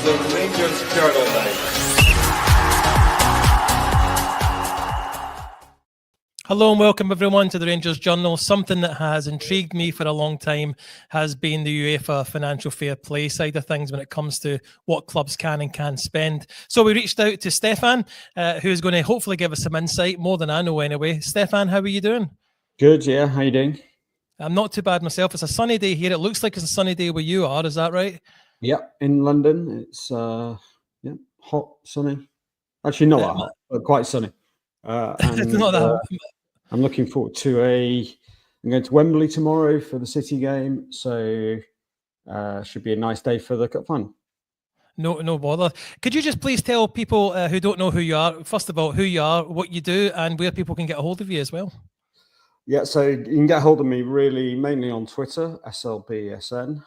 the Rangers Journal now. Hello and welcome everyone to the Rangers Journal. Something that has intrigued me for a long time has been the UEFA financial fair play side of things when it comes to what clubs can and can't spend. So we reached out to Stefan, who's going to hopefully give us some insight, more than I know anyway. Stefan, how are you doing? Good, yeah. How you doing? I'm not too bad myself. It's a sunny day here. It looks like it's a sunny day where you are. Is that right? Yep, in London. It's hot, sunny. Actually, not that hot, but quite sunny. It's not that hot. I'm looking forward to I'm going to Wembley tomorrow for the City game, so should be a nice day for the cup final. No bother. Could you just please tell people who don't know who you are, first of all, who you are, what you do, and where people can get a hold of you as well? Yeah, so you can get a hold of me really mainly on Twitter, SLBSN.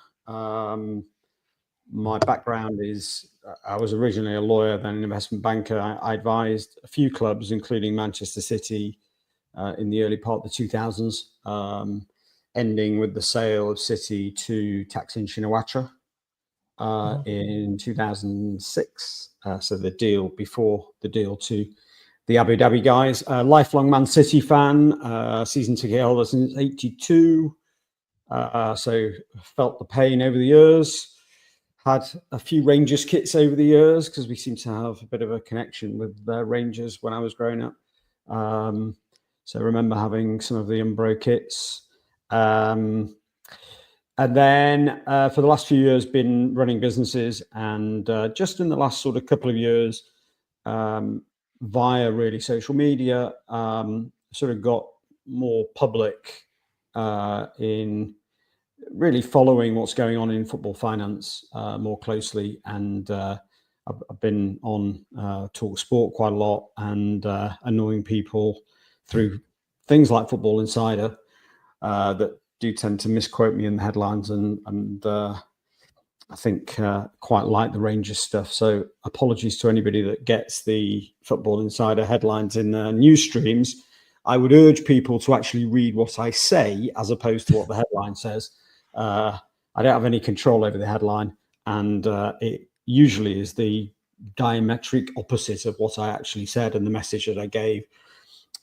My background is I was originally a lawyer, then an investment banker. I advised a few clubs, including Manchester City, in the early part of the 2000s, ending with the sale of City to Thaksin Shinawatra in 2006. So the deal before the deal to the Abu Dhabi guys. Lifelong Man City fan, season ticket holder since '82. So felt the pain over the years. Had a few Rangers kits over the years because we seem to have a bit of a connection with Rangers when I was growing up. So I remember having some of the Umbro kits. And then for the last few years, been running businesses. And just in the last sort of couple of years, via really social media, sort of got more public in really following what's going on in football finance more closely. And I've been on Talk Sport quite a lot and annoying people through things like Football Insider that do tend to misquote me in the headlines, and I think quite like the Rangers stuff. So apologies to anybody that gets the Football Insider headlines in news streams. I would urge people to actually read what I say as opposed to what the headline says. I don't have any control over the headline, and it usually is the diametric opposite of what I actually said and the message that I gave.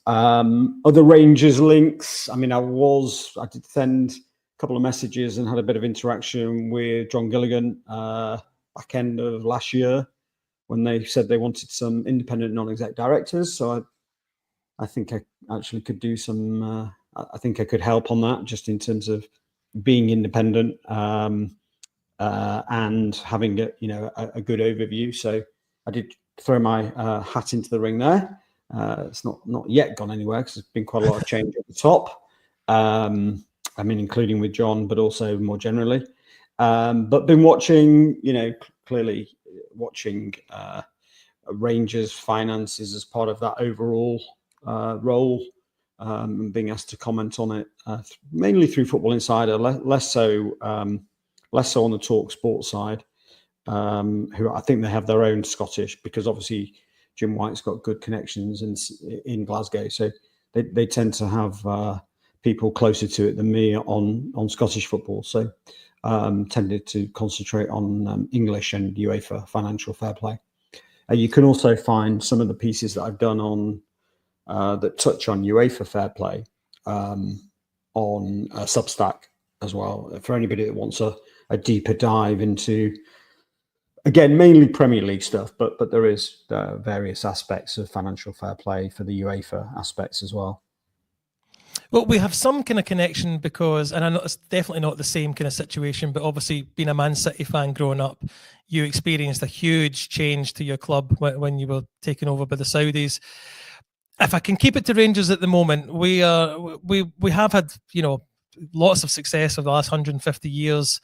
Other Rangers links. I mean, I did send a couple of messages and had a bit of interaction with John Gilligan back end of last year when they said they wanted some independent non-exec directors. So I think I actually could do some. I think I could help on that, just in terms of being independent and having a good overview. So I did throw my hat into the ring there. It's not yet gone anywhere because there's been quite a lot of change at the top. I mean, including with John, but also more generally. But been watching, clearly watching Rangers finances as part of that overall role, and being asked to comment on it, mainly through Football Insider, less so on the Talk Sport side, who I think they have their own Scottish, because obviously Jim White's got good connections in Glasgow, so they tend to have people closer to it than me on Scottish football. So tended to concentrate on English and UEFA financial fair play. You can also find some of the pieces that I've done on that touch on UEFA fair play on Substack as well, for anybody that wants a deeper dive into, again, mainly Premier League stuff, but there is various aspects of financial fair play for the UEFA aspects as well. Well, we have some kind of connection because, and I know it's definitely not the same kind of situation, but obviously being a Man City fan growing up, you experienced a huge change to your club when you were taken over by the Saudis. If I can keep it to Rangers at the moment, we have had, lots of success over the last 150 years.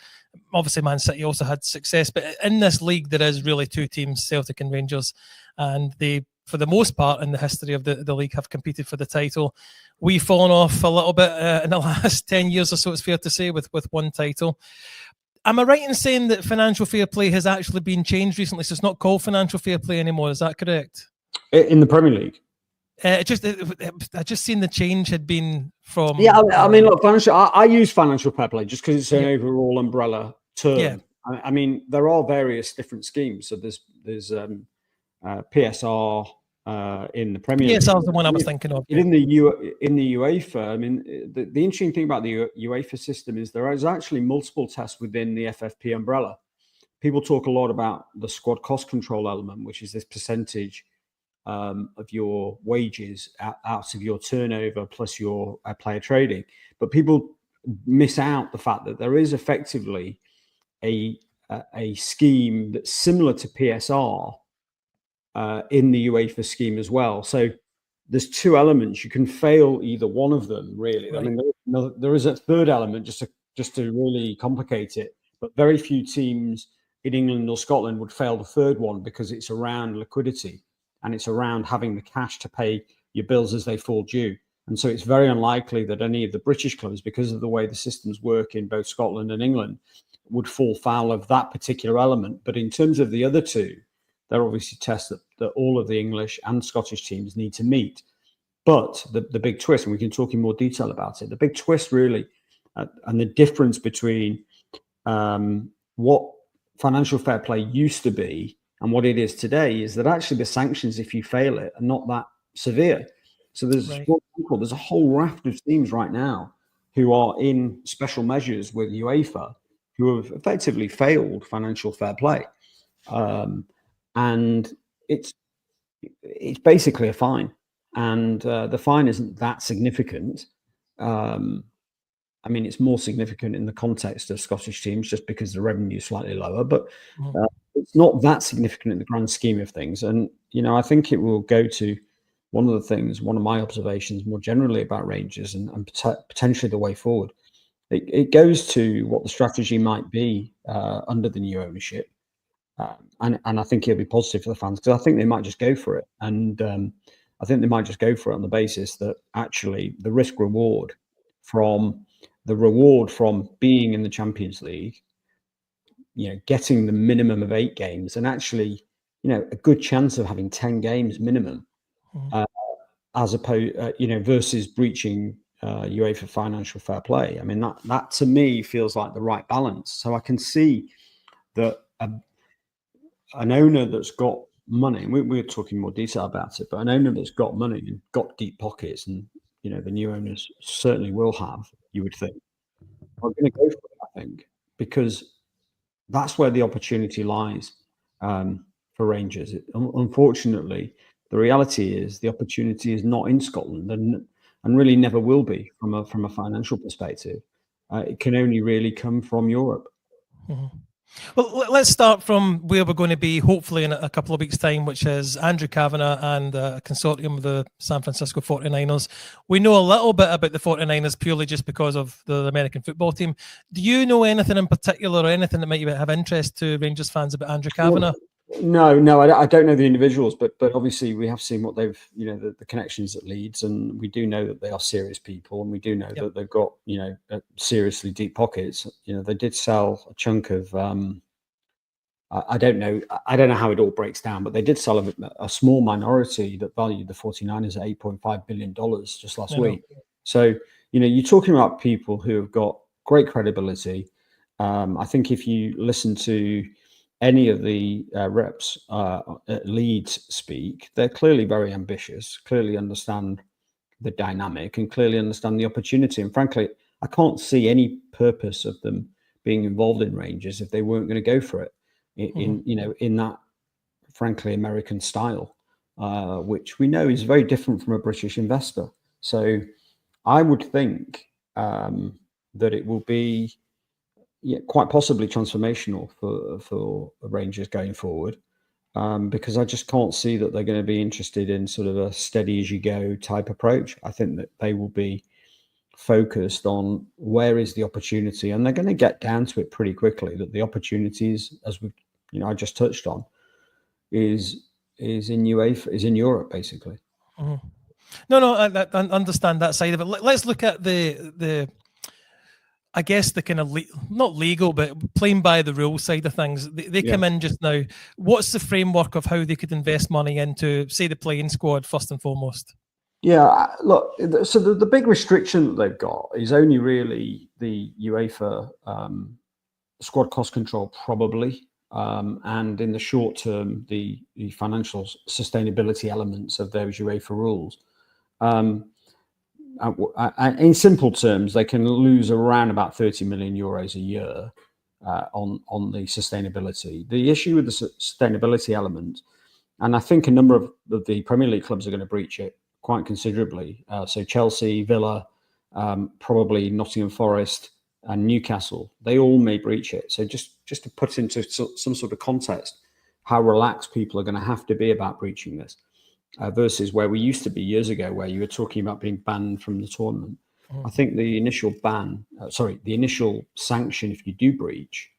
Obviously, Man City also had success, but in this league, there is really two teams, Celtic and Rangers, and they, for the most part, in the history of the league, have competed for the title. We've fallen off a little bit in the last 10 years or so, it's fair to say, with one title. Am I right in saying that financial fair play has actually been changed recently, so it's not called financial fair play anymore? Is that correct? In the Premier League? I just seen the change had been from. Yeah, I mean, look, financial. I use financial fair play just because it's an overall umbrella term. I mean, there are various different schemes. So there's PSR in the Premier League. PSR is the one I was thinking of. In the UEFA, I mean, the interesting thing about the UEFA system is there is actually multiple tests within the FFP umbrella. People talk a lot about the squad cost control element, which is this percentage of your wages out of your turnover plus your player trading. But people miss out the fact that there is effectively a scheme that's similar to PSR in the UEFA scheme as well. So there's two elements. You can fail either one of them, really. Right. I mean, there is a third element just to really complicate it. But very few teams in England or Scotland would fail the third one because it's around liquidity and it's around having the cash to pay your bills as they fall due. And so it's very unlikely that any of the British clubs, because of the way the systems work in both Scotland and England, would fall foul of that particular element. But in terms of the other two, they're obviously tests that all of the English and Scottish teams need to meet. But the big twist, and we can talk in more detail about it, the big twist really, and the difference between what financial fair play used to be and what it is today is that actually the sanctions, if you fail it, are not that severe. So there's a whole raft of teams right now who are in special measures with UEFA who have effectively failed financial fair play. And it's basically a fine. And the fine isn't that significant. I mean, it's more significant in the context of Scottish teams just because the revenue is slightly lower, but it's not that significant in the grand scheme of things. And, you know, I think it will go to one of my observations more generally about Rangers and potentially the way forward. It goes to what the strategy might be under the new ownership. And I think it'll be positive for the fans because I think they might just go for it. And I think they might just go for it on the basis that actually the risk reward from being in the Champions League, you know, getting the minimum of 8 games and actually, you know, a good chance of having 10 games minimum, as opposed, you know, versus breaching UEFA financial fair play. I mean, that to me feels like the right balance. So I can see that an owner that's got money, and we're talking more detail about it, but an owner that's got money and got deep pockets, and you know the new owners certainly will have, you would think, are going to go for it, I think, because that's where the opportunity lies for Rangers. Unfortunately, the reality is the opportunity is not in Scotland and really never will be from a financial perspective. It can only really come from Europe. Mm-hmm. Well, let's start from where we're going to be, hopefully, in a couple of weeks' time, which is Andrew Kavanagh and a consortium of the San Francisco 49ers. We know a little bit about the 49ers purely just because of the American football team. Do you know anything in particular or anything that might have interest to Rangers fans about Andrew Kavanagh? No, I don't know the individuals, but obviously we have seen what they've, you know, the connections at Leeds, and we do know that they are serious people, and we do know that they've got, you know, seriously deep pockets. You know, they did sell a chunk of, I don't know how it all breaks down, but they did sell a small minority that valued the 49ers at $8.5 billion just last week. So, you know, you're talking about people who have got great credibility. I think if you listen to any of the reps at Leeds speak, they're clearly very ambitious, clearly understand the dynamic and clearly understand the opportunity. And frankly, I can't see any purpose of them being involved in Rangers if they weren't going to go for it in that, frankly, American style, which we know is very different from a British investor. So I would think that it will be quite possibly transformational for Rangers going forward, because I just can't see that they're going to be interested in sort of a steady as you go type approach. I think that they will be focused on where is the opportunity, and they're going to get down to it pretty quickly. That the opportunities, as we, you know, I just touched on, is in UEFA, is in Europe, basically. Mm-hmm. No, I understand that side of it. Let's look at the I guess the kind of not legal, but playing by the rules side of things. They come in just now. What's the framework of how they could invest money into, say, the playing squad first and foremost? Yeah, look. So the big restriction that they've got is only really the UEFA squad cost control, probably. And in the short term, the financial sustainability elements of those UEFA rules. In simple terms, they can lose around about 30 million euros a year on the sustainability. The issue with the sustainability element, and I think a number of the Premier League clubs are going to breach it quite considerably. So Chelsea, Villa, probably Nottingham Forest, and Newcastle, they all may breach it. So just to put into some sort of context, how relaxed people are going to have to be about breaching this, versus where we used to be years ago, where you were talking about being banned from the tournament. I think the initial the initial sanction, if you do breach,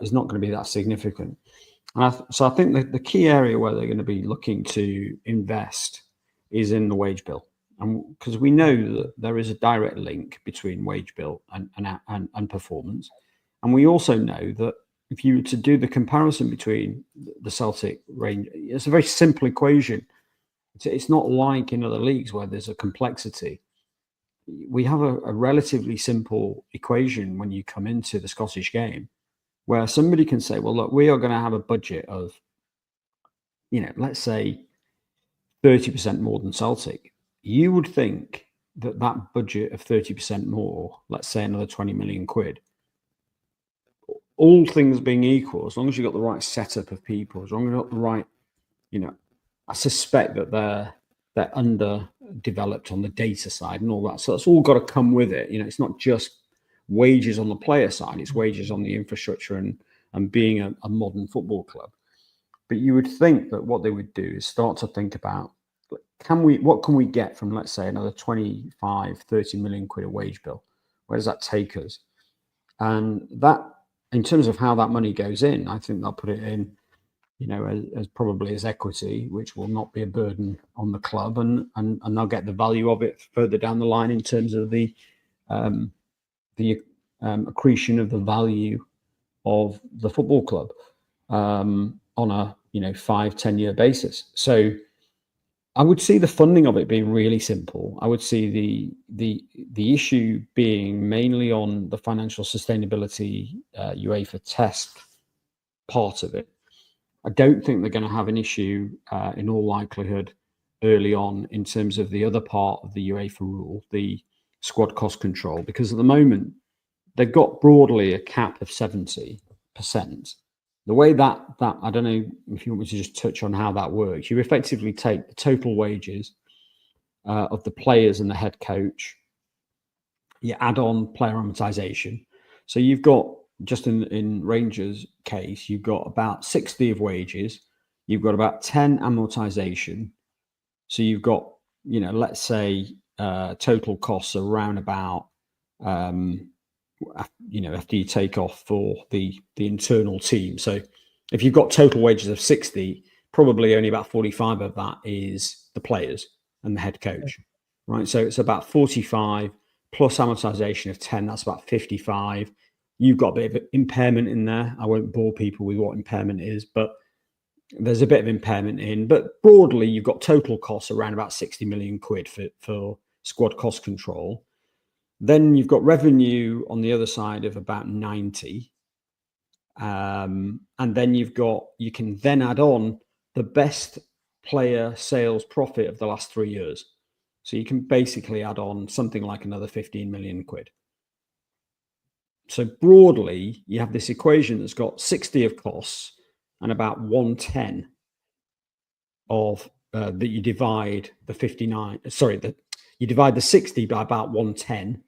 is not going to be that significant. And so I think the key area where they're going to be looking to invest is in the wage bill. And because we know that there is a direct link between wage bill and performance. And we also know that if you were to do the comparison between the Celtic range, it's a very simple equation. It's not like in other leagues where there's a complexity. We have a relatively simple equation when you come into the Scottish game, where somebody can say, well, look, we are going to have a budget of, let's say 30% more than Celtic. You would think that budget of 30% more, let's say another 20 million quid, all things being equal, as long as you've got the right setup of people, as long as you've got the right, I suspect that they're underdeveloped on the data side and all that. So it's all got to come with it. It's not just wages on the player side, it's wages on the infrastructure and being a modern football club. But you would think that what they would do is start to think about, what can we get from, let's say, another 25, 30 million quid a wage bill? Where does that take us? And that, in terms of how that money goes in, I think they'll put it in, as probably as equity, which will not be a burden on the club, and they'll get the value of it further down the line in terms of the accretion of the value of the football club on a 5-10 year basis. So I would see the funding of it being really simple. I would see the issue being mainly on the financial sustainability UEFA test part of it. I don't think they're going to have an issue in all likelihood early on in terms of the other part of the UEFA rule, the squad cost control, because at the moment they've got broadly a cap of 70%. The way that I don't know if you want me to just touch on how that works. You effectively take the total wages of the players and the head coach. You add on player amortization. So you've got, just in Rangers' case, you've got about 60 of wages. You've got about 10 amortization. So you've got, let's say total costs around about, after you take off for the internal team. So if you've got total wages of 60, probably only about 45 of that is the players and the head coach, right? So it's about 45 plus amortization of 10, that's about 55. You've got a bit of impairment in there. I won't bore people with what impairment is, but there's a bit of impairment in. But broadly, you've got total costs around about 60 million quid for squad cost control. Then you've got revenue on the other side of about 90. And then you can then add on the best player sales profit of the last 3 years. So you can basically add on something like another 15 million quid. So broadly, you have this equation that's got 60 of costs and about 110 of that you divide the 59. You divide the 60 by about 110,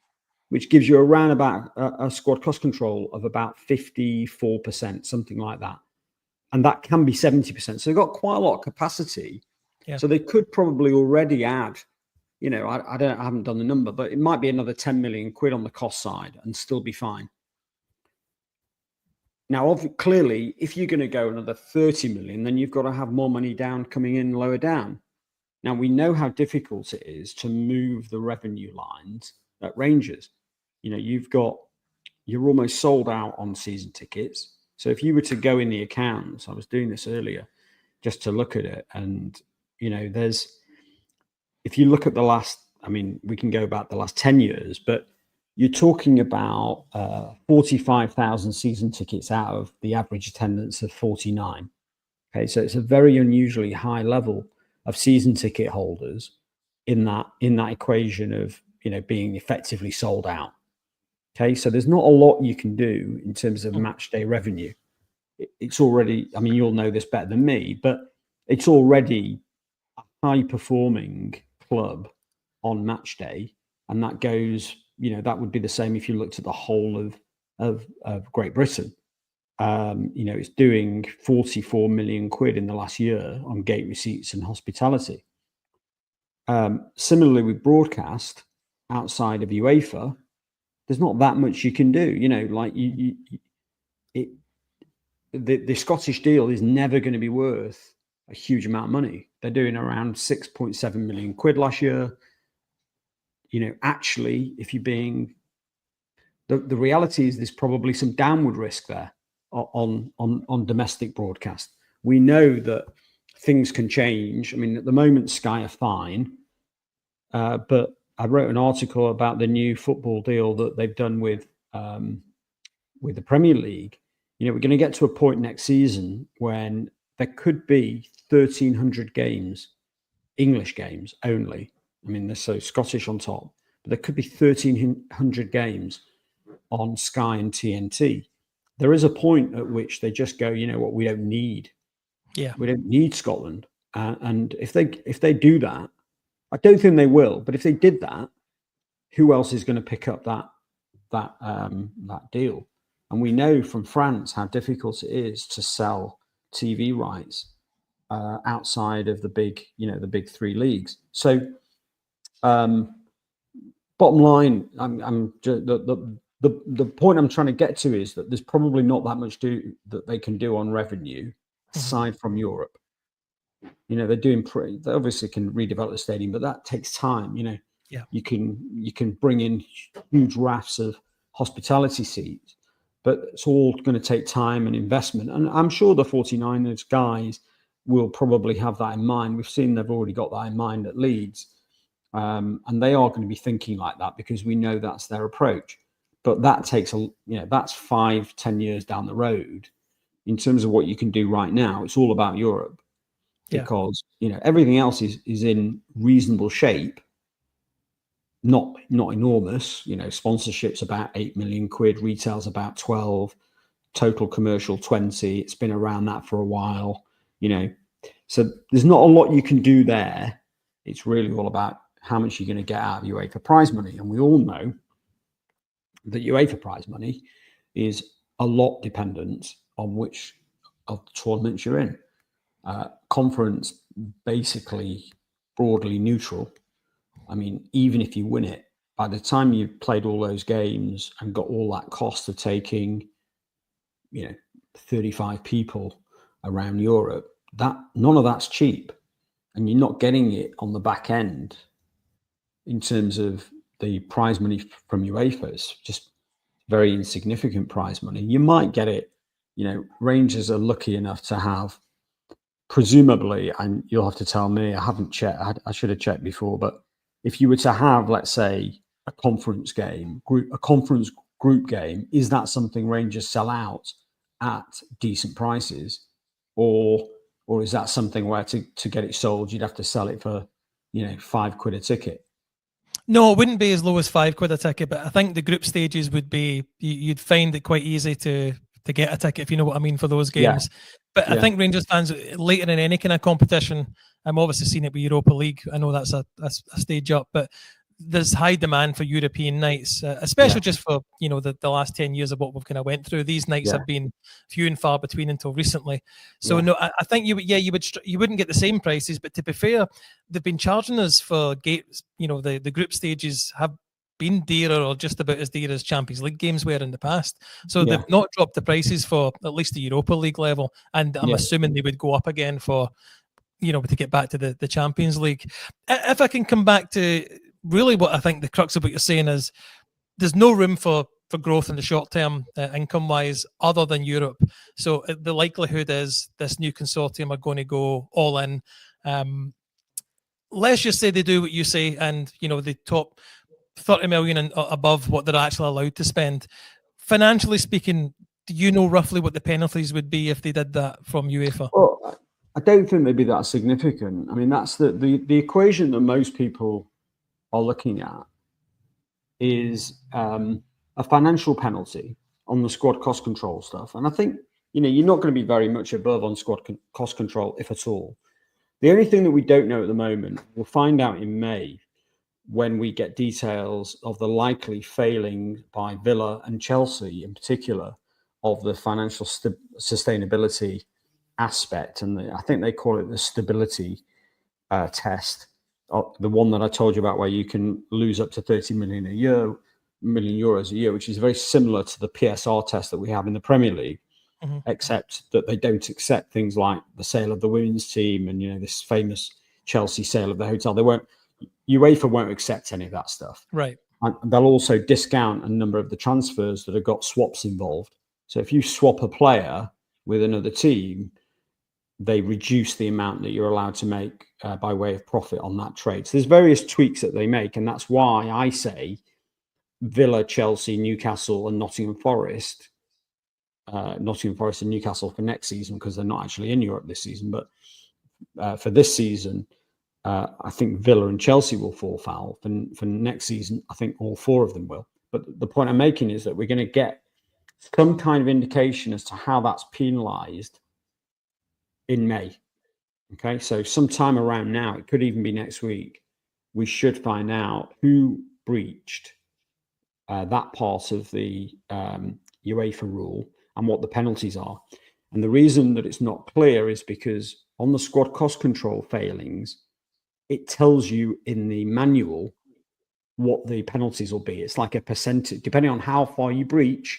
which gives you around about a squad cost control of about 54%, something like that. And that can be 70%. So they've got quite a lot of capacity. Yeah. So they could probably already add, I haven't done the number, but it might be another 10 million quid on the cost side and still be fine. Now, clearly, if you're going to go another 30 million, then you've got to have more money coming in lower down. Now, we know how difficult it is to move the revenue lines at Rangers. You're almost sold out on season tickets. So if you were to go in the accounts, I was doing this earlier just to look at it. And, if you look at we can go back the last 10 years, but you're talking about 45,000 season tickets out of the average attendance of 49. Okay, so it's a very unusually high level of season ticket holders in that equation of being effectively sold out. Okay, so there's not a lot you can do in terms of match day revenue. It's already, I mean, you'll know this better than me, but it's already a high performing club on match day, and that goes, that would be the same if you looked at the whole of Great Britain. It's doing 44 million quid in the last year on gate receipts and hospitality. Similarly with broadcast, outside of UEFA, there's not that much you can do. Like the Scottish deal is never going to be worth a huge amount of money. They're doing around 6.7 million quid last year. Actually, if you're being, the reality is there's probably some downward risk there on domestic broadcast. We know that things can change. I mean, at the moment, Sky are fine, but I wrote an article about the new football deal that they've done with the Premier League. We're going to get to a point next season when there could be 1,300 games, English games only. I mean, there's so Scottish on top, but there could be 1,300 games on Sky and TNT. There is a point at which they just go, you know what, we don't need. Yeah, we don't need Scotland. And if they do that, I don't think they will. But if they did that, who else is going to pick up that deal? And we know from France how difficult it is to sell TV rights outside of the big three leagues. So, bottom line, the point I'm trying to get to is that there's probably not that much that they can do on revenue aside from Europe. They're doing they obviously can redevelop the stadium, but that takes time. Yeah. You can bring in huge rafts of hospitality seats, but it's all going to take time and investment. And I'm sure the 49ers guys will probably have that in mind. We've seen they've already got that in mind at Leeds. And they are going to be thinking like that because we know that's their approach. But that takes that's 5-10 years down the road. In terms of what you can do right now, it's all about Europe because everything else is in reasonable shape. Not enormous. Sponsorship's about 8 million quid, retail's about 12, total commercial 20. It's been around that for a while. So there's not a lot you can do there. It's really all about how much you're going to get out of UEFA prize money. And we all know that UEFA prize money is a lot dependent on which of the tournaments you're in. Conference, basically broadly neutral. I mean, even if you win it, by the time you've played all those games and got all that cost of taking, 35 people around Europe, that none of that's cheap. And you're not getting it on the back end in terms of the prize money from UEFA. It's just very insignificant prize money. You might get it, Rangers are lucky enough to have, presumably, and you'll have to tell me, I haven't checked, I should have checked before, but if you were to have, let's say, a conference group game, is that something Rangers sell out at decent prices? Or is that something where to get it sold, you'd have to sell it for, £5 a ticket? No, it wouldn't be as low as £5 a ticket, but I think the group stages would be, you'd find it quite easy to get a ticket, if you know what I mean, for those games. Yeah. But I think Rangers fans, later in any kind of competition, I'm obviously seeing it with Europa League. I know that's a stage up, but there's high demand for European nights, especially just for, the last 10 years of what we've kind of went through. These nights have been few and far between until recently. So no, I think you wouldn't get the same prices, but to be fair, they've been charging us for games, the group stages have been dearer or just about as dear as Champions League games were in the past. So they've not dropped the prices for at least the Europa League level. And I'm assuming they would go up again for, to get back to the Champions League. If I can come back to really what I think the crux of what you're saying is there's no room for growth in the short term, income-wise, other than Europe. So the likelihood is this new consortium are going to go all in. Let's just say they do what you say and, the top 30 million and above what they're actually allowed to spend. Financially speaking, do you know roughly what the penalties would be if they did that from UEFA? Well, I don't think they'd be that significant. I mean, that's the equation that most people are looking at is a financial penalty on the squad cost control stuff. And I think, you're not going to be very much above on squad cost control, if at all. The only thing that we don't know at the moment, we'll find out in May when we get details of the likely failing by Villa and Chelsea in particular of the financial sustainability aspect. And I think they call it the stability test, the one that I told you about where you can lose up to 30 million euros a year, which is very similar to the PSR test that we have in the Premier League. Mm-hmm. Except that they don't accept things like the sale of the women's team and this famous Chelsea sale of the hotel. UEFA won't accept any of that stuff. Right. And they'll also discount a number of the transfers that have got swaps involved. So if you swap a player with another team, they reduce the amount that you're allowed to make by way of profit on that trade. So there's various tweaks that they make, and that's why I say Villa, Chelsea, Newcastle, and Nottingham Forest and Newcastle for next season, because they're not actually in Europe this season. But for this season, I think Villa and Chelsea will fall foul. For next season, I think all four of them will. But the point I'm making is that we're going to get some kind of indication as to how that's penalised in May. Okay, so sometime around now, it could even be next week, we should find out who breached that part of the UEFA rule and what the penalties are. And the reason that it's not clear is because on the squad cost control failings, it tells you in the manual what the penalties will be. It's like a percentage, depending on how far you breach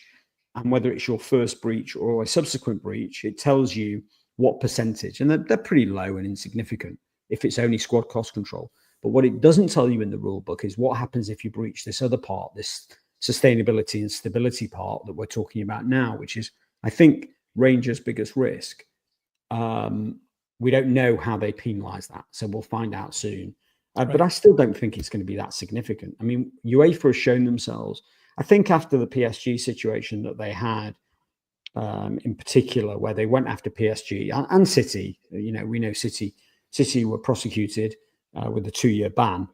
and whether it's your first breach or a subsequent breach, it tells you what percentage. And they're pretty low and insignificant if it's only squad cost control. But what it doesn't tell you in the rule book is what happens if you breach this other part, this sustainability and stability part that we're talking about now, which is, I think, Rangers' biggest risk. We don't know how they penalise that, so we'll find out soon. Right. But I still don't think it's going to be that significant. I mean, UEFA has shown themselves, I think after the PSG situation that they had, in particular, where they went after PSG and City, we know City were prosecuted with a 2-year ban,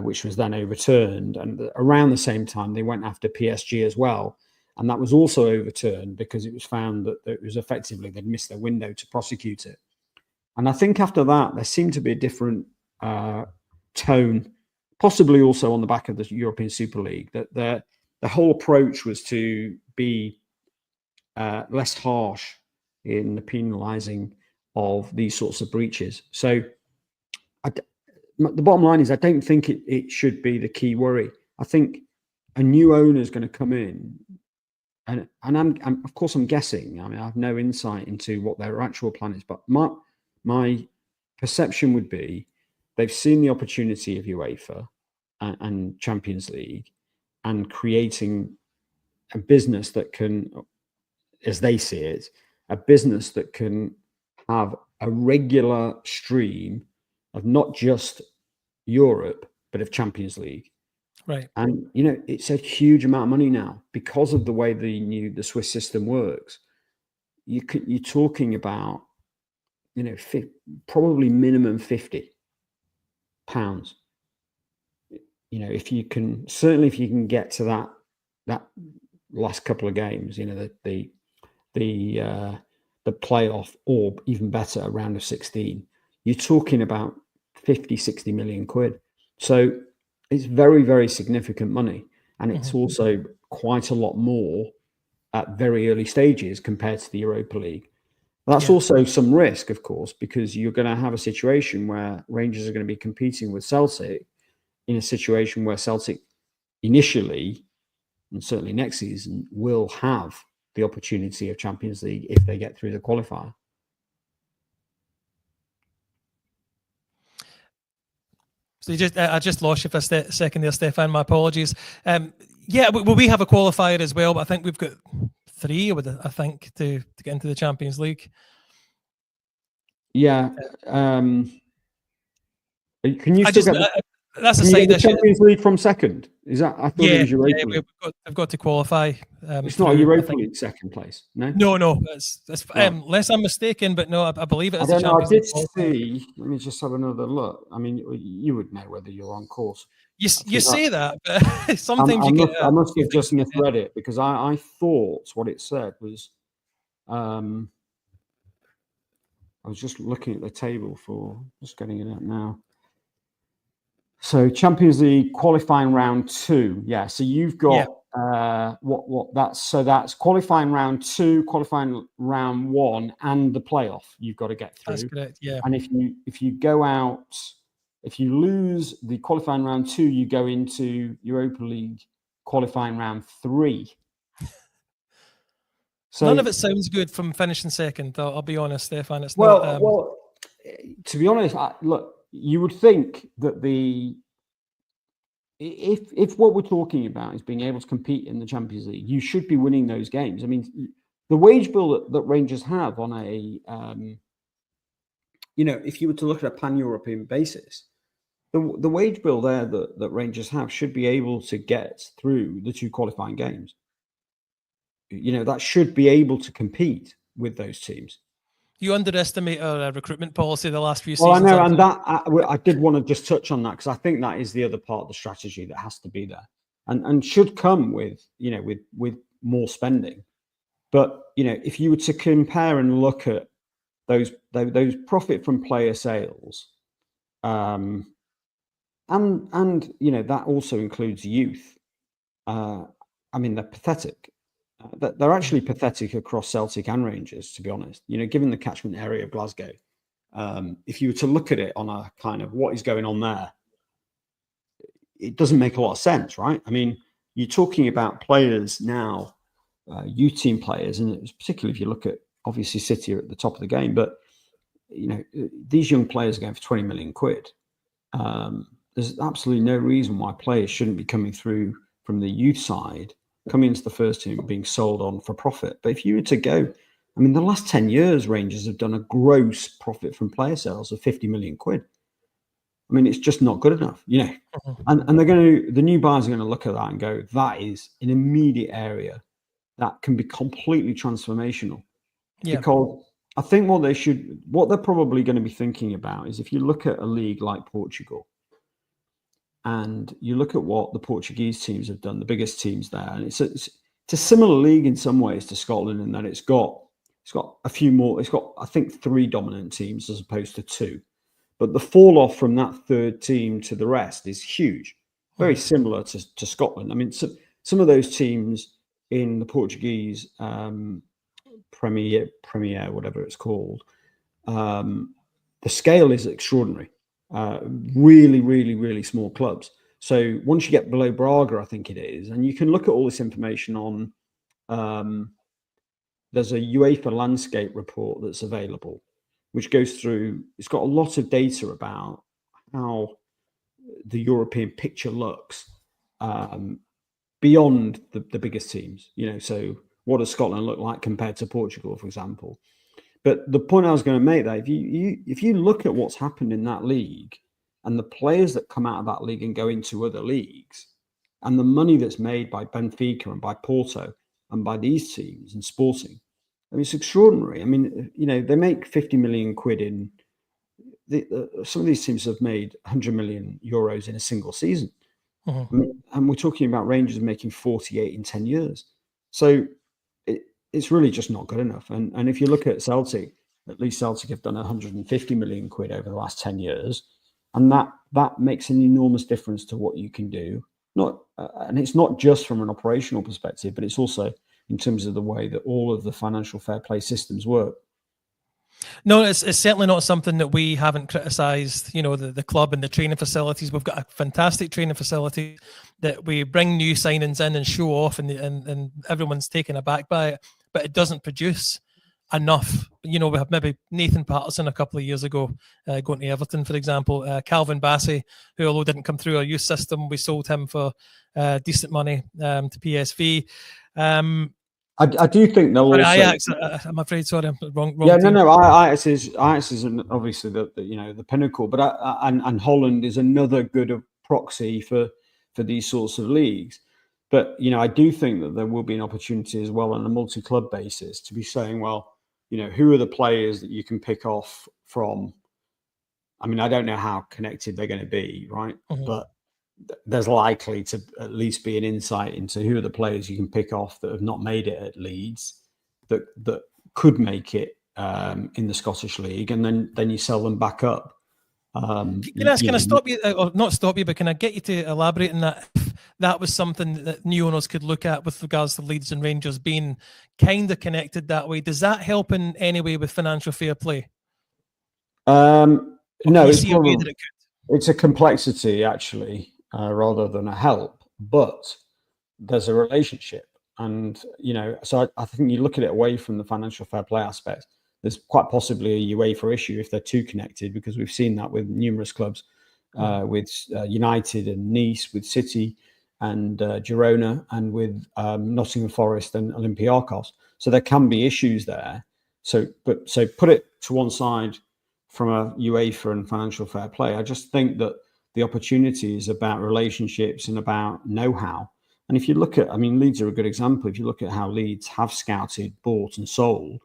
which was then overturned. And around the same time, they went after PSG as well. And that was also overturned because it was found that it was effectively, they'd missed their window to prosecute it. And I think after that, there seemed to be a different tone, possibly also on the back of the European Super League, that the whole approach was to be less harsh in the penalising of these sorts of breaches. So the bottom line is I don't think it should be the key worry. I think a new owner is going to come in, and I'm of course I'm guessing. I mean, I have no insight into what their actual plan is, but my perception would be they've seen the opportunity of UEFA and Champions League and creating a business that can, as they see it, a business that can have a regular stream of not just Europe, but of Champions League. Right. And, it's a huge amount of money now because of the way the Swiss system works. You're talking about, probably minimum £50. If you can get to that last couple of games, the playoff, or even better, a round of 16, you're talking about 50-60 million quid. So it's very, very significant money, and it's also quite a lot more at very early stages compared to the Europa League. That's also some risk, of course, because you're going to have a situation where Rangers are going to be competing with Celtic in a situation where Celtic initially, and certainly next season, will have the opportunity of Champions League if they get through the qualifier. So I just lost you for a second there, Stefan. My apologies. We have a qualifier as well, but I think we've got 3, I think, to get into the Champions League. Yeah. Can you that's a Can you side get the issue. Champions League from second? Is that? I thought it was Europa League. We've got to qualify. It's not a Europa League second place, no? No. It's right. Unless I'm mistaken, but no, I believe it is. I don't know. I did see. Let me just have another look. I mean, you would know whether you're on course. You say that, but sometimes I must have just misread it, because I thought what it said was. I was just looking at the table just getting it up now. So Champions League qualifying round 2. Yeah. So you've got that's qualifying round 2, qualifying round 1, and the playoff you've got to get through. That's correct. Yeah. And if you go out, if you lose the qualifying round 2, you go into Europa League qualifying round 3. So, none of it sounds good from finishing second. I'll be honest, Stefan. It's well, not. To be honest, look, you would think that if what we're talking about is being able to compete in the Champions League, you should be winning those games. I mean, the wage bill that Rangers have on a, if you were to look at a pan-European basis, the wage bill there that Rangers have should be able to get through the 2 qualifying games. That should be able to compete with those teams. You underestimate our recruitment policy the last few seasons. Well, I know, and that I did want to just touch on that, because I think that is the other part of the strategy that has to be there, and should come with with more spending. But if you were to compare and look at those profit from player sales, and that also includes youth. I mean, they're pathetic. They're actually pathetic across Celtic and Rangers, to be honest. Given the catchment area of Glasgow, if you were to look at it on a kind of what is going on there, it doesn't make a lot of sense, right? I mean, you're talking about players now, youth team players, and particularly if you look at, obviously, City are at the top of the game, but these young players are going for 20 million quid. There's absolutely no reason why players shouldn't be coming through from the youth side, coming into the first team, being sold on for profit. But if you were to go, I mean, the last 10 years, Rangers have done a gross profit from player sales of 50 million quid. I mean, it's just not good enough, and the new buyers are going to look at that and go, that is an immediate area that can be completely transformational. Yeah. Because I think what they're probably going to be thinking about is, if you look at a league like Portugal, and you look at what the Portuguese teams have done, the biggest teams there, and it's a similar league in some ways to Scotland, in that it's got a few more. It's got, I think, 3 dominant teams as opposed to 2. But the fall off from that 3rd team to the rest is huge, very similar to Scotland. I mean, some of those teams in the Portuguese Premier, whatever it's called, the scale is extraordinary. Really, really, really small clubs. So once you get below Braga, I think it is, and you can look at all this information on, there's a UEFA landscape report that's available, which goes through, it's got a lot of data about how the European picture looks beyond the biggest teams. So what does Scotland look like compared to Portugal, for example? But the point I was going to make, that if you look at what's happened in that league, and the players that come out of that league and go into other leagues, and the money that's made by Benfica and by Porto and by these teams and Sporting, I mean, it's extraordinary. I mean, they make 50 million quid in. Some of these teams have made 100 million euros in a single season. I mean, and we're talking about Rangers making 48 in 10 years. So it's really just not good enough. And if you look at Celtic, at least Celtic have done 150 million quid over the last 10 years. And that makes an enormous difference to what you can do. And it's not just from an operational perspective, but it's also in terms of the way that all of the financial fair play systems work. No, it's certainly not something that we haven't criticised, the club and the training facilities. We've got a fantastic training facility that we bring new signings in and show off, and everyone's taken aback by it, but it doesn't produce enough. We have maybe Nathan Patterson a couple of years ago going to Everton, for example. Calvin Bassey, who although didn't come through our youth system, we sold him for decent money to PSV. I do think they'll also. Ajax, I'm afraid. Sorry, I'm wrong. Yeah, team. no. Ajax is obviously the pinnacle, but and Holland is another good proxy for these sorts of leagues. But, you know, I do think that there will be an opportunity as well on a multi-club basis to be saying, well, you know, who are the players that you can pick off from? I mean, I don't know how connected they're going to be, right? Mm-hmm. But there's likely to at least be an insight into who are the players you can pick off that have not made it at Leeds that could make it in the Scottish League, and then you sell them back up. Can I stop you, or not stop you, but can I get you to elaborate on that? If that was something that new owners could look at with regards to Leeds and Rangers being kind of connected that way, does that help in any way with financial fair play? No, it's a complexity actually, rather than a help, but there's a relationship. And, you know, so I think you look at it away from the financial fair play aspect. There's quite possibly a UEFA issue if they're too connected, because we've seen that with numerous clubs, with United and Nice, with City and Girona, and with Nottingham Forest and Olympiacos. So there can be issues there. So put it to one side from a UEFA and financial fair play. I just think that the opportunity is about relationships and about know-how. And if you look at, I mean, Leeds are a good example. If you look at how Leeds have scouted, bought and sold,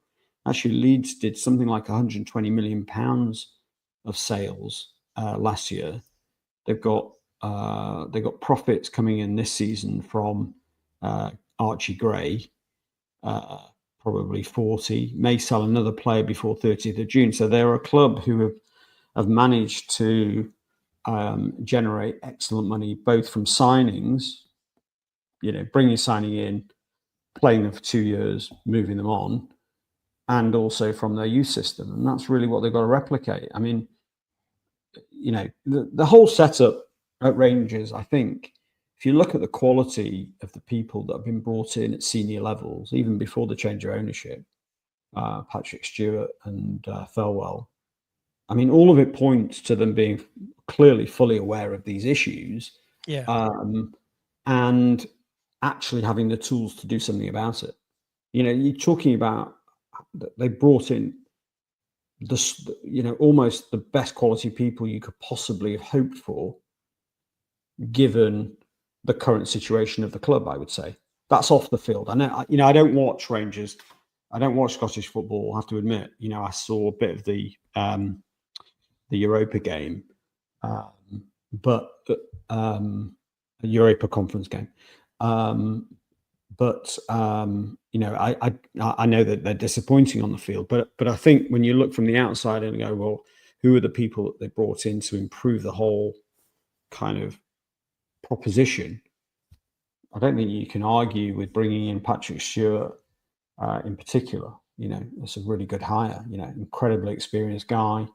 actually, Leeds did something like £120 million of sales last year. They've got profits coming in this season from Archie Gray, probably 40. May sell another player before 30th of June. So they're a club who have managed to generate excellent money, both from signings, you know, bringing a signing in, playing them for 2 years, moving them on, and also from their youth system. And that's really what they've got to replicate. I mean, you know, the whole setup at Rangers, I think, if you look at the quality of the people that have been brought in at senior levels, even before the change of ownership, Patrick Stewart and Felwell, I mean, all of it points to them being clearly fully aware of these issues, and actually having the tools to do something about it. You know, you're talking about, they brought in this, you know, almost the best quality people you could possibly have hoped for, given the current situation of the club. I would say that's off the field. I know, you know, I don't watch Rangers, I don't watch Scottish football, I have to admit. You know, I saw a bit of the Europa game, but Europa Conference game. But you know, I know that they're disappointing on the field, but I think when you look from the outside and go, well, who are the people that they brought in to improve the whole kind of proposition? I don't think you can argue with bringing in Patrick Stewart in particular. You know, it's a really good hire. You know, incredibly experienced guy.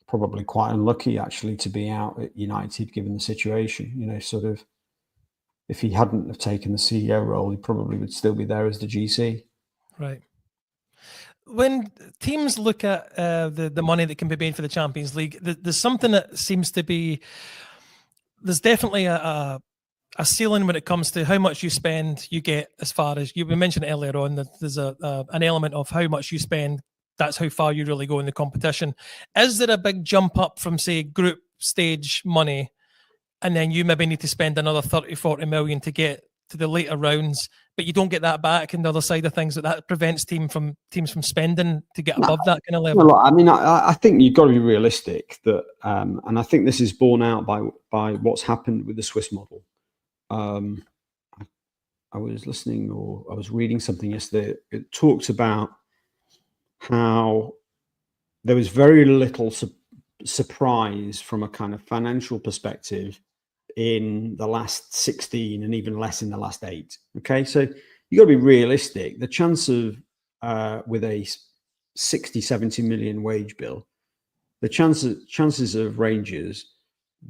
Probably quite unlucky actually to be out at United given the situation. You know, sort of, if he hadn't have taken the CEO role, he probably would still be there as the GC. Right. When teams look at the money that can be made for the Champions League, there's something that seems to be, there's definitely a ceiling when it comes to how much you spend, you get as far as, we mentioned earlier on, that there's an element of how much you spend, that's how far you really go in the competition. Is there a big jump up from, say, group stage money, and then you maybe need to spend another 30, 40 million to get to the later rounds, but you don't get that back, and the other side of things, that prevents teams from spending to get above that kind of level? Well, I mean, I think you've got to be realistic that, and I think this is borne out by what's happened with the Swiss model. I was listening, or I was reading something yesterday. It talks about how there was very little surprise from a kind of financial perspective in the last 16 and even less in the last 8. Okay, so you got to be realistic. The chance of with a 60-70 million wage bill, the chances of Rangers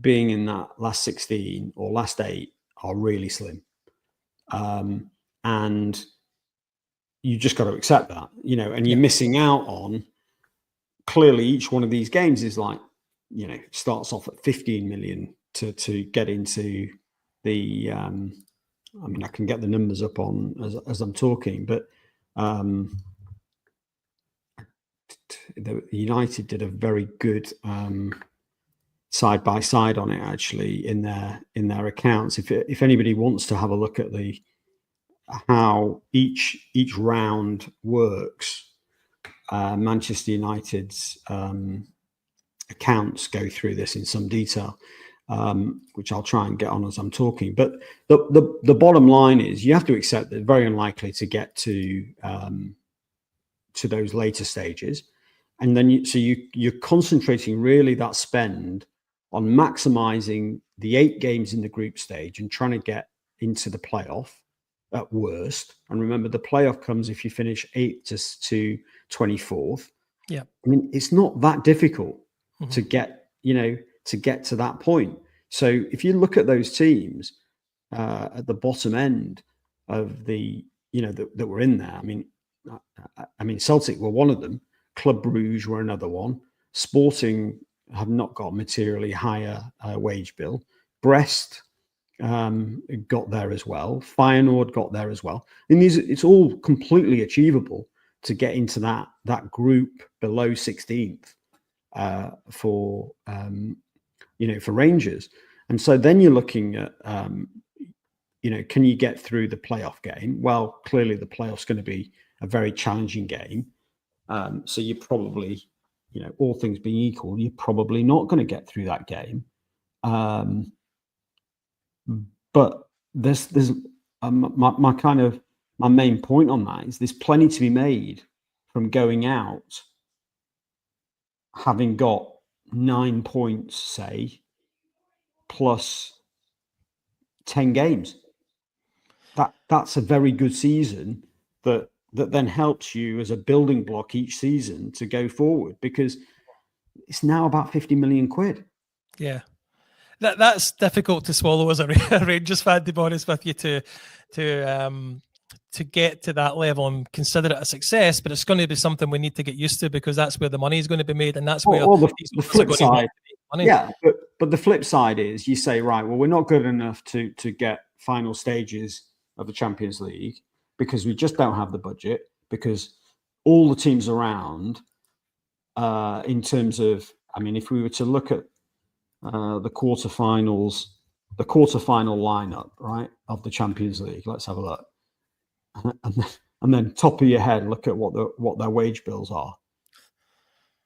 being in that last 16 or last 8 are really slim, and you just got to accept that, you know. And you're missing out on, clearly each one of these games is like, you know, starts off at 15 million to get into the I mean, I can get the numbers up on as I'm talking, but the United did a very good side by side on it actually in their accounts. If anybody wants to have a look at how each round works, Manchester United's accounts go through this in some detail, which I'll try and get on as I'm talking. But the bottom line is you have to accept that it's very unlikely to get to those later stages. And then you're concentrating really that spend on maximizing the 8 games in the group stage and trying to get into the playoff at worst. And remember, the playoff comes if you finish 8th to 24th. Yeah. I mean, it's not that difficult to get to that point. So if you look at those teams at the bottom end of the, that were in there, I mean, Celtic were one of them. Club Brugge were another one. Sporting have not got materially higher wage bill. Brest got there as well. Feyenoord got there as well. And it's all completely achievable to get into that group below 16th for Rangers. And so then you're looking at can you get through the playoff game? Well, clearly the playoff's going to be a very challenging game. So you probably, all things being equal, you're probably not going to get through that game. But there's my main point on that is there's plenty to be made from going out, having got 9 points, say, plus 10 games. That's a very good season that then helps you as a building block each season to go forward, because it's now about 50 million quid. Yeah. That's difficult to swallow as a Rangers fan, to be honest with you, to get to that level and consider it a success. But it's going to be something we need to get used to, because that's where the money is going to be made, and that's where the flip side. Yeah, but the flip side is you say, right, well, we're not good enough to get final stages of the Champions League because we just don't have the budget, because all the teams around, in terms of, if we were to look at the quarterfinal lineup, right, of the Champions League. Let's have a look, and then top of your head, look at what their wage bills are.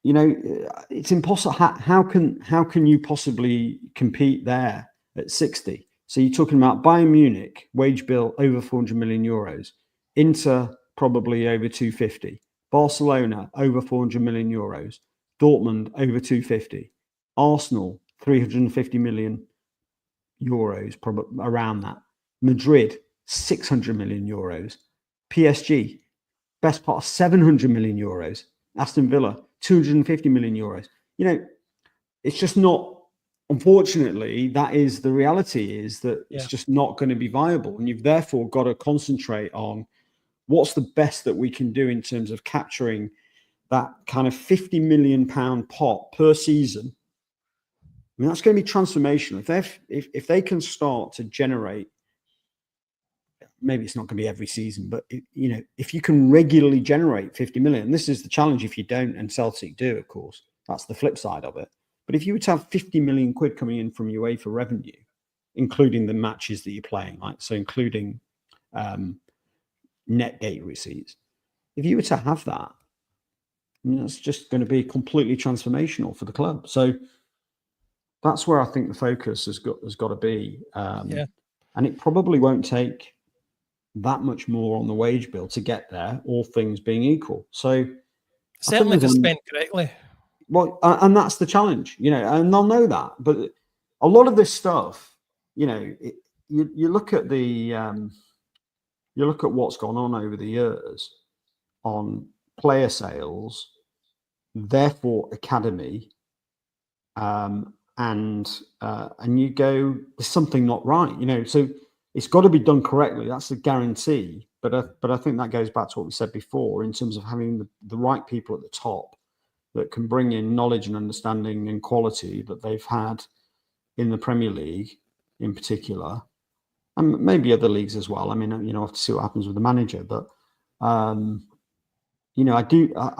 It's impossible. How can you possibly compete there at 60? So you're talking about Bayern Munich wage bill over 400 million euros, Inter probably over 250, Barcelona over 400 million euros, Dortmund over 250, Arsenal 350 million euros, probably around that. Madrid, 600 million euros. PSG, best part of 700 million euros. Aston Villa, 250 million euros. It's just not, unfortunately, that is the reality, is that it's just not going to be viable. And you've therefore got to concentrate on what's the best that we can do in terms of capturing that kind of £50 million pot per season. That's going to be transformational. If they can start to generate, maybe it's not going to be every season, but if you can regularly generate 50 million, this is the challenge if you don't, and Celtic do, of course. That's the flip side of it. But if you were to have 50 million quid coming in from UEFA revenue, including the matches that you're playing, so including net gate receipts, if you were to have that, that's just going to be completely transformational for the club. So that's where I think the focus has got to be. And it probably won't take that much more on the wage bill to get there, all things being equal. So certainly to spend correctly. Well, and that's the challenge, and they'll know that. But a lot of this stuff, you look at what's gone on over the years on player sales, therefore academy, and you go, there's something not right, so it's got to be done correctly. That's a guarantee. But I think that goes back to what we said before in terms of having the right people at the top that can bring in knowledge and understanding and quality that they've had in the Premier League in particular, and maybe other leagues as well. I have to see what happens with the manager, but I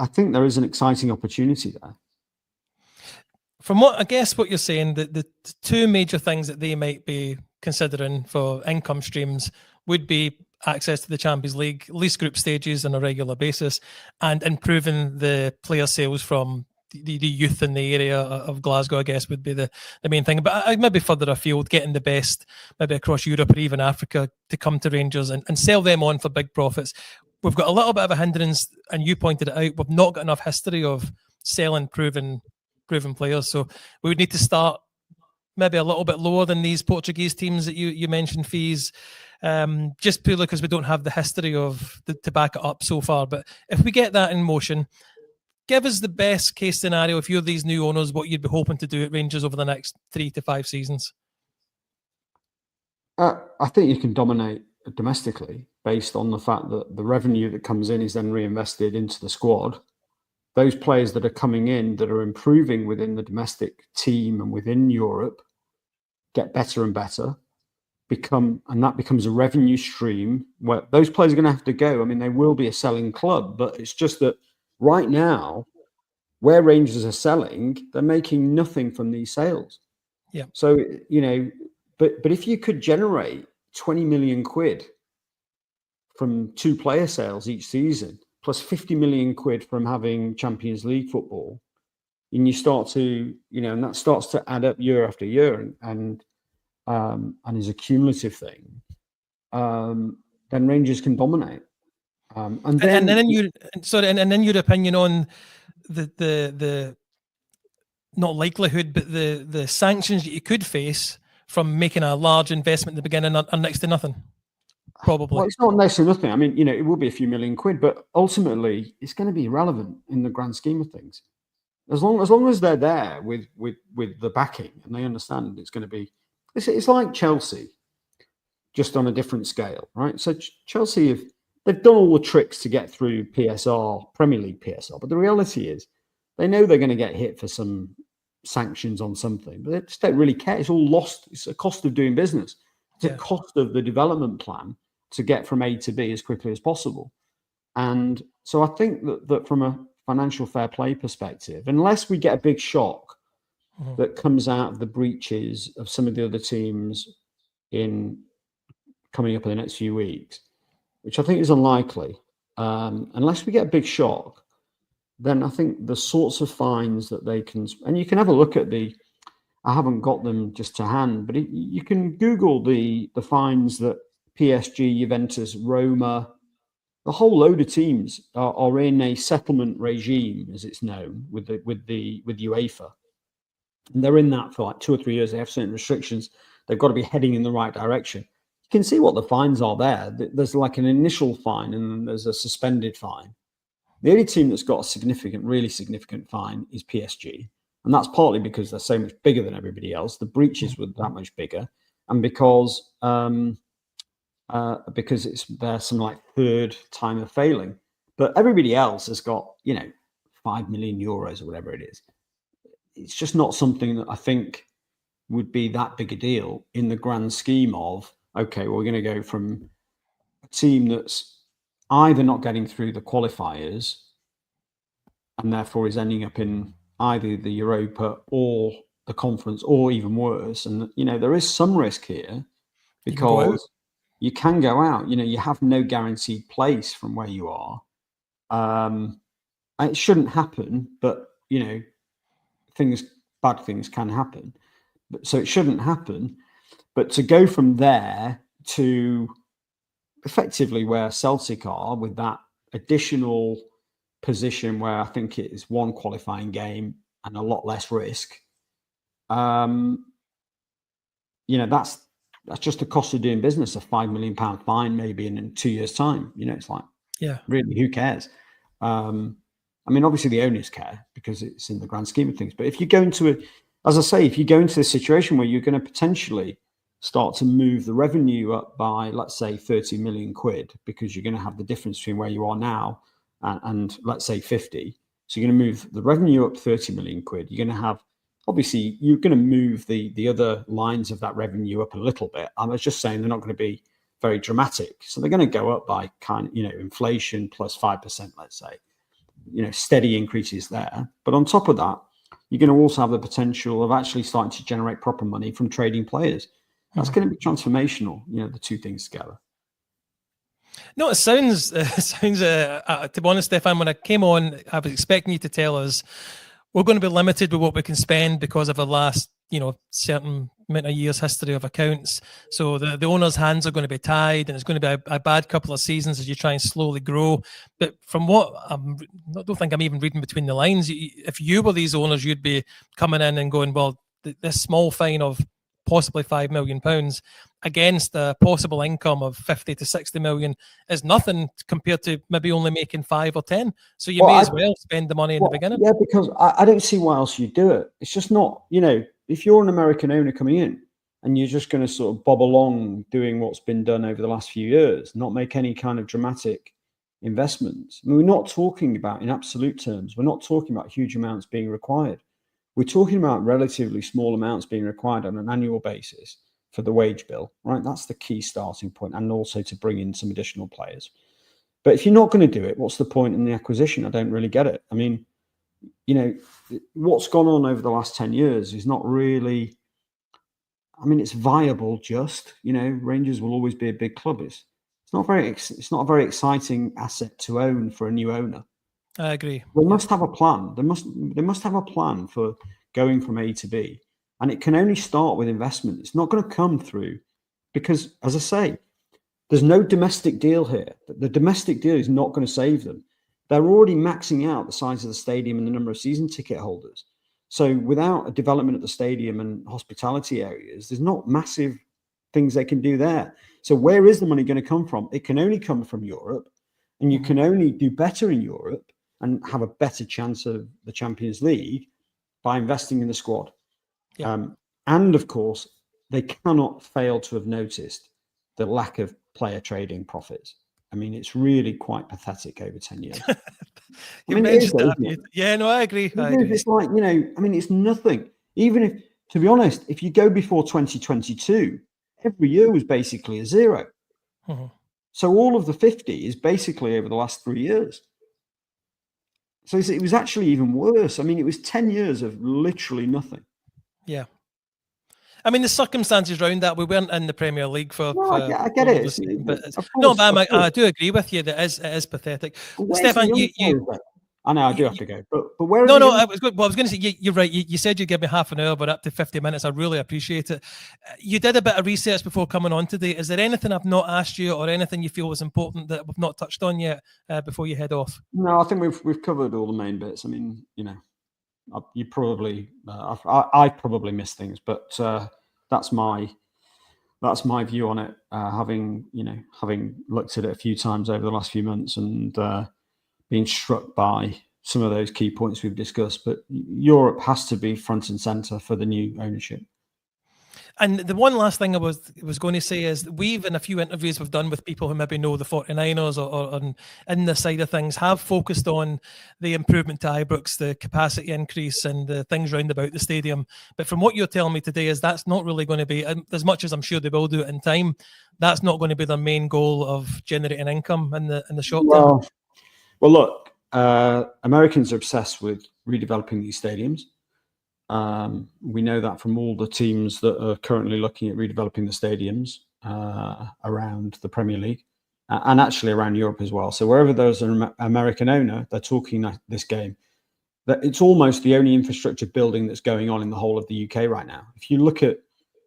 think there is an exciting opportunity there. from what I guess what you're saying, the two major things that they might be considering for income streams would be access to the Champions League, at least group stages on a regular basis, and improving the player sales from the youth in the area of Glasgow, I guess, would be the main thing. But I maybe further afield, getting the best, maybe across Europe or even Africa, to come to Rangers and sell them on for big profits. We've got a little bit of a hindrance, and you pointed it out, we've not got enough history of selling proven players. So we would need to start maybe a little bit lower than these Portuguese teams that you mentioned, fees, just purely because we don't have the history to back it up so far. But if we get that in motion, give us the best case scenario, if you're these new owners, what you'd be hoping to do at Rangers over the next 3 to 5 seasons. I think you can dominate domestically based on the fact that the revenue that comes in is then reinvested into the squad. Those players that are coming in that are improving within the domestic team and within Europe get better and better, and that becomes a revenue stream where those players are going to have to go. I mean, they will be a selling club, but it's just that right now, where Rangers are selling, they're making nothing from these sales. Yeah. So, but if you could generate 20 million quid from 2 player sales each season, plus 50 million quid from having Champions League football, and you start to, and that starts to add up year after year and is a cumulative thing, then Rangers can dominate. And then your opinion on the not likelihood, but the sanctions that you could face from making a large investment at the beginning are next to nothing. Probably. Well, it's not next to nothing. I mean, it will be a few million quid, but ultimately it's going to be irrelevant in the grand scheme of things. As long as they're there with the backing and they understand it's going to be, it's like Chelsea, just on a different scale, right? So Chelsea, they've done all the tricks to get through PSR, Premier League PSR, but the reality is they know they're going to get hit for some sanctions on something, but they just don't really care. It's all lost. It's a cost of doing business. It's a cost of the development plan to get from A to B as quickly as possible. And so I think that from a financial fair play perspective, unless we get a big shock that comes out of the breaches of some of the other teams coming up in the next few weeks, which I think is unlikely, unless we get a big shock, then I think the sorts of fines that they can, and you can have a look at I haven't got them just to hand, but you can Google the fines that PSG, Juventus, Roma, the whole load of teams are in a settlement regime, as it's known, with UEFA. And they're in that for like 2 or 3 years. They have certain restrictions. They've got to be heading in the right direction. You can see what the fines are there. There's like an initial fine and then there's a suspended fine. The only team that's got a really significant fine is PSG. And that's partly because they're so much bigger than everybody else. The breaches were that much bigger. And because it's their some like third time of failing. But everybody else has got, 5 million euros or whatever it is. It's just not something that I think would be that big a deal in the grand scheme of, okay, well, we're going to go from a team that's either not getting through the qualifiers and therefore is ending up in either the Europa or the conference or even worse. And, there is some risk here because you can go out, you have no guaranteed place from where you are. It shouldn't happen, but, bad things can happen. So it shouldn't happen. But to go from there to effectively where Celtic are with that additional position where I think it is one qualifying game and a lot less risk, that's just the cost of doing business, a £5 million fine maybe in 2 years' time. It's like, really, who cares? Obviously the owners care because it's in the grand scheme of things. But if you go into this situation where you're going to potentially start to move the revenue up by, let's say, 30 million quid, because you're going to have the difference between where you are now and let's say 50. So you're going to move the revenue up 30 million quid. You're going to have, obviously, you're going to move the other lines of that revenue up a little bit. I was just saying they're not going to be very dramatic. So they're going to go up by inflation plus 5%, let's say, steady increases there. But on top of that, you're going to also have the potential of actually starting to generate proper money from trading players. That's going to be transformational, the two things together. No, it sounds, to be honest, Stefan, when I came on, I was expecting you to tell us we're going to be limited with what we can spend because of the last, certain amount of years history of accounts. So the owner's hands are going to be tied, and it's going to be a bad couple of seasons as you try and slowly grow. But from what I don't think I'm even reading between the lines, if you were these owners, you'd be coming in and going, well, this small fine of possibly £5 million against a possible income of 50 to 60 million is nothing compared to maybe only making 5 or 10. So you may as well spend the money in the beginning. Yeah, because I don't see why else you do it. It's just not, if you're an American owner coming in and you're just going to sort of bob along doing what's been done over the last few years, not make any kind of dramatic investments. I mean, we're not talking about, in absolute terms, we're not talking about huge amounts being required. We're talking about relatively small amounts being required on an annual basis for the wage bill, right? That's the key starting point, and also to bring in some additional players. But if you're not going to do it, what's the point in the acquisition? I don't really get it. I mean, what's gone on over the last 10 years is not really, it's viable just, Rangers will always be a big club. It's not a very exciting asset to own for a new owner. I agree. They must have a plan. They must have a plan for going from A to B. And it can only start with investment. It's not going to come through because, as I say, there's no domestic deal here. The domestic deal is not going to save them. They're already maxing out the size of the stadium and the number of season ticket holders. So without a development of the stadium and hospitality areas, there's not massive things they can do there. So where is the money going to come from? It can only come from Europe, and you can only do better in Europe and have a better chance of the Champions League by investing in the squad. Yeah. And of course, they cannot fail to have noticed the lack of player trading profits. I mean, it's really quite pathetic over 10 years. Yeah, no, I agree. It's like, it's nothing. Even if, to be honest, if you go before 2022, every year was basically a zero. Mm-hmm. So all of the 50 is basically over the last 3 years. So it was actually even worse. I mean, it was 10 years of literally nothing. Yeah. I mean, the circumstances around that, we weren't in the Premier League for. I get it. I do agree with you that it is pathetic. Stefan, I know I do have to go, but where? I was going to say you're right. You said you'd give me half an hour, but up to 50 minutes. I really appreciate it. You did a bit of research before coming on today. Is there anything I've not asked you, or anything you feel was important that we've not touched on yet before you head off? No, I think we've covered all the main bits. I mean, you probably I probably missed things, but that's my view on it. Having looked at it a few times over the last few months and being struck by some of those key points we've discussed. But Europe has to be front and center for the new ownership. And the one last thing I was going to say is we've, in a few interviews we've done with people who maybe know the 49ers or in the side of things, have focused on the improvement to Ibrox, the capacity increase and the things round about the stadium. But from what you're telling me today is that's not really going to be, as much as I'm sure they will do it in time, that's not going to be their main goal of generating income in the short term. Well, look, Americans are obsessed with redeveloping these stadiums. We know that from all the teams that are currently looking at redeveloping the stadiums around the Premier League and actually around Europe as well. So wherever there's an American owner, they're talking this game. That it's almost the only infrastructure building that's going on in the whole of the UK right now. If you look at,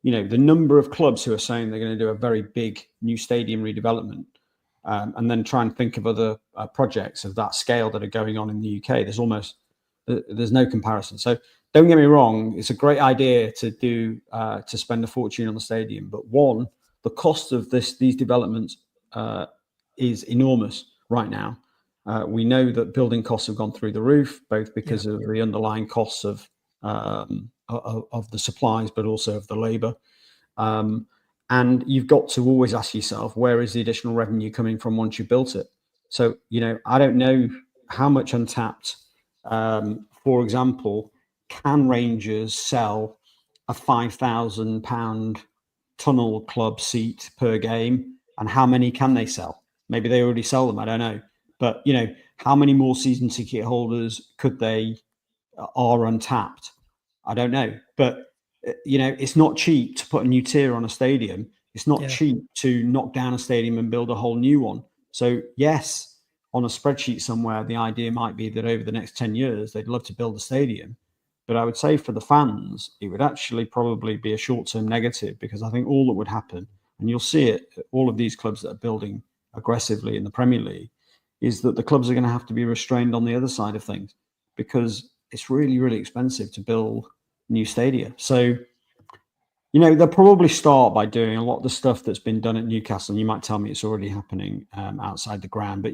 the number of clubs who are saying they're going to do a very big new stadium redevelopment, and then try and think of other projects of that scale that are going on in the UK, there's no comparison. So don't get me wrong, it's a great idea to spend a fortune on the stadium. But one, the cost of these developments is enormous right now. We know that building costs have gone through the roof, both because of the underlying costs of the supplies, but also of the labour. And you've got to always ask yourself, where is the additional revenue coming from once you've built it? So, I don't know how much untapped, for example, can Rangers sell a £5,000 tunnel club seat per game? And how many can they sell? Maybe they already sell them, I don't know. But, how many more season ticket holders are untapped? I don't know. But, it's not cheap to put a new tier on a stadium. It's not cheap to knock down a stadium and build a whole new one. So, yes, on a spreadsheet somewhere, the idea might be that over the next 10 years, they'd love to build a stadium. But I would say for the fans, it would actually probably be a short-term negative, because I think all that would happen, and you'll see it at all of these clubs that are building aggressively in the Premier League, is that the clubs are going to have to be restrained on the other side of things, because it's really, really expensive to build new stadia. So, they'll probably start by doing a lot of the stuff that's been done at Newcastle. And you might tell me it's already happening outside the ground, but,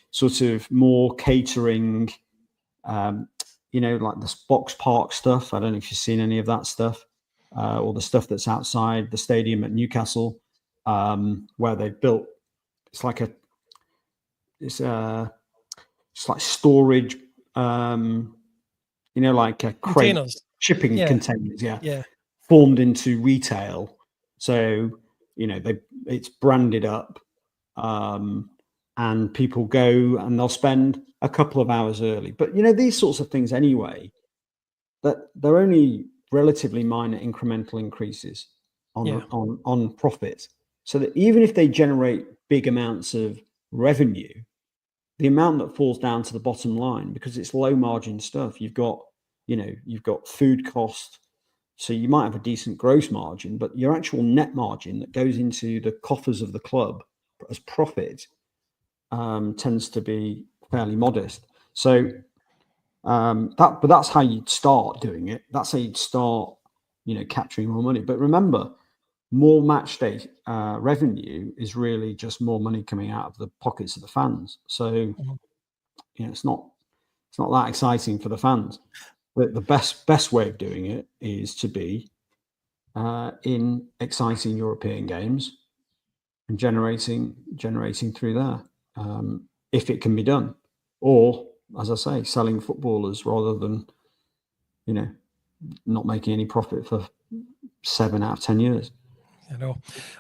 sort of more catering, like this box park stuff. I don't know if you've seen any of that stuff, or the stuff that's outside the stadium at Newcastle, where they've built, it's like storage, like a crate, containers, shipping containers, formed into retail. So, it's branded up, and people go and they'll spend a couple of hours early. But, these sorts of things anyway, that they're only relatively minor incremental increases on profit. So that even if they generate big amounts of revenue, the amount that falls down to the bottom line, because it's low margin stuff, you've got food cost, so you might have a decent gross margin, but your actual net margin that goes into the coffers of the club as profit tends to be fairly modest. So but that's how you'd start doing it. That's how you'd start, capturing more money. But remember, more match day revenue is really just more money coming out of the pockets of the fans. So, it's not that exciting for the fans. But the best way of doing it is to be in exciting European games and generating through there, if it can be done. Or, as I say, selling footballers rather than, not making any profit for 7 out of 10 years. I know.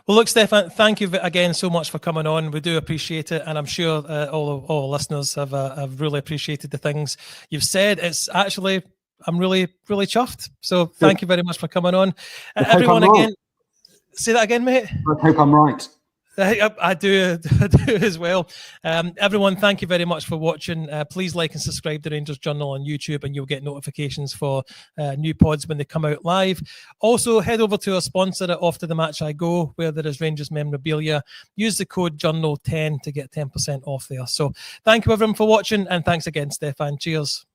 Well, look, Stefan, thank you again so much for coming on. We do appreciate it, and I'm sure all listeners have really appreciated the things you've said. It's actually, I'm really, really chuffed. So thank you very much for coming on. Everyone, again, say that again, mate. I hope I'm right. I do as well. Everyone, thank you very much for watching. Please like and subscribe to Rangers Journal on YouTube, and you'll get notifications for new pods when they come out live. Also, head over to our sponsor at Off to the Match I Go, where there is Rangers memorabilia. Use the code Journal10 to get 10% off there. So thank you everyone for watching, and thanks again, Stefan. Cheers.